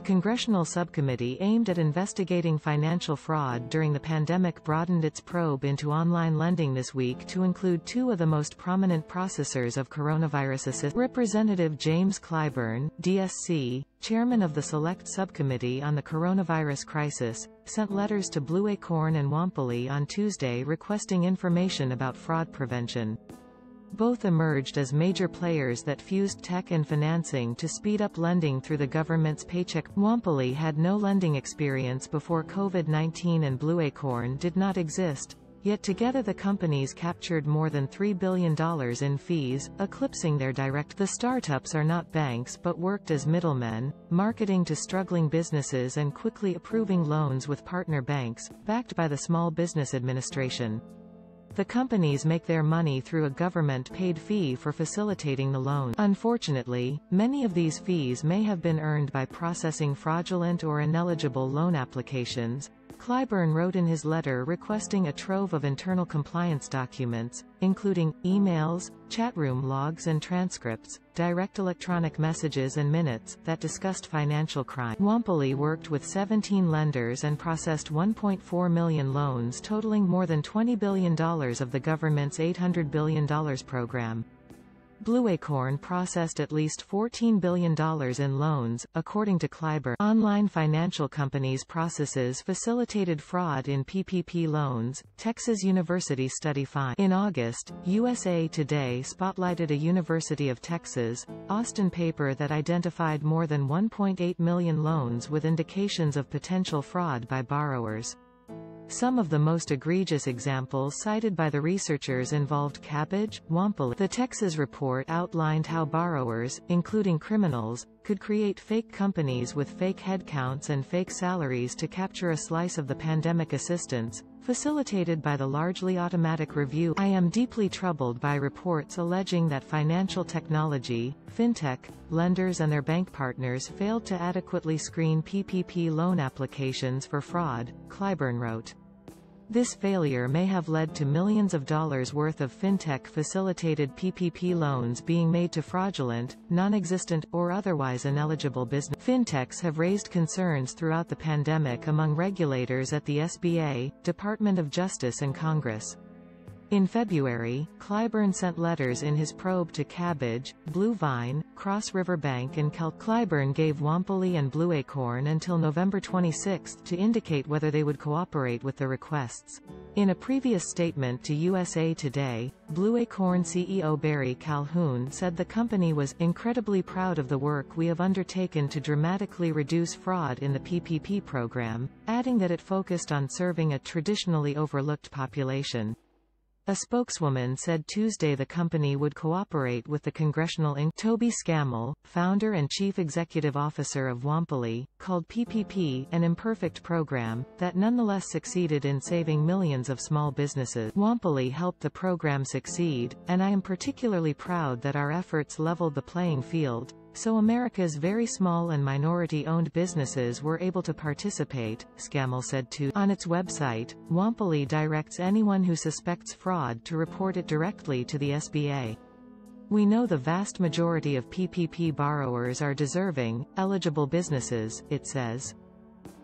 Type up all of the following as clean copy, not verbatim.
congressional subcommittee aimed at investigating financial fraud during the pandemic broadened its probe into online lending this week to include two of the most prominent processors of coronavirus assistance. Representative James Clyburn, DSC, chairman of the Select Subcommittee on the Coronavirus Crisis, sent letters to Blue Acorn and Wampoli on Tuesday requesting information about fraud prevention. Both emerged as major players that fused tech and financing to speed up lending through the government's Paycheck. Wampoli had no lending experience before COVID-19 and Blue Acorn did not exist, yet together the companies captured more than $3 billion in fees, eclipsing their direct. The startups are not banks but worked as middlemen, marketing to struggling businesses and quickly approving loans with partner banks, backed by the Small Business Administration. The companies make their money through a government-paid fee for facilitating the loan. Unfortunately, many of these fees may have been earned by processing fraudulent or ineligible loan applications. Clyburn wrote in his letter requesting a trove of internal compliance documents, including emails, chatroom logs and transcripts, direct electronic messages and minutes, that discussed financial crime. Wampoli worked with 17 lenders and processed 1.4 million loans totaling more than $20 billion of the government's $800 billion program. Blue Acorn processed at least $14 billion in loans, according to Clyburn. Online financial companies' processes facilitated fraud in PPP loans, Texas University study finds. In August, USA Today spotlighted a University of Texas, Austin paper that identified more than 1.8 million loans with indications of potential fraud by borrowers. Some of the most egregious examples cited by the researchers involved Cabbage, Wampoli. The Texas report outlined how borrowers, including criminals, could create fake companies with fake headcounts and fake salaries to capture a slice of the pandemic assistance, facilitated by the largely automatic review. I am deeply troubled by reports alleging that financial technology, fintech, lenders and their bank partners failed to adequately screen PPP loan applications for fraud, Clyburn wrote. This failure may have led to millions of dollars worth of fintech-facilitated PPP loans being made to fraudulent, non-existent, or otherwise ineligible business. Fintechs have raised concerns throughout the pandemic among regulators at the SBA, Department of Justice and Congress. In February, Clyburn sent letters in his probe to Cabbage, Blue Vine, Cross River Bank and Clyburn gave Wampoli and Blue Acorn until November 26 to indicate whether they would cooperate with the requests. In a previous statement to USA Today, Blue Acorn CEO Barry Calhoun said the company was incredibly proud of the work we have undertaken to dramatically reduce fraud in the PPP program, adding that it focused on serving a traditionally overlooked population. A spokeswoman said Tuesday the company would cooperate with the congressional inquiry. Toby Scammell, founder and chief executive officer of Wampoli, called PPP an imperfect program, that nonetheless succeeded in saving millions of small businesses. Wampoli helped the program succeed, and I am particularly proud that our efforts leveled the playing field, so America's very small and minority-owned businesses were able to participate, Scammell said too. On its website, Wampoli directs anyone who suspects fraud to report it directly to the SBA. We know the vast majority of PPP borrowers are deserving, eligible businesses, it says.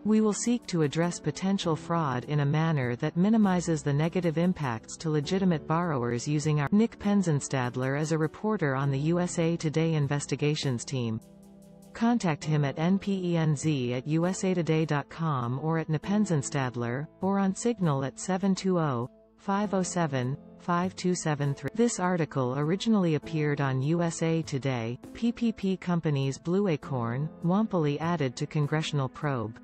We will seek to address potential fraud in a manner that minimizes the negative impacts to legitimate borrowers using our. Nick Penzenstadler is a reporter on the USA Today investigations team. Contact him at npenz@usatoday.com or at npenzenstadler, or on Signal at 720-507-5273. This article originally appeared on USA Today. PPP companies Blue Acorn, Wampoli added to congressional probe.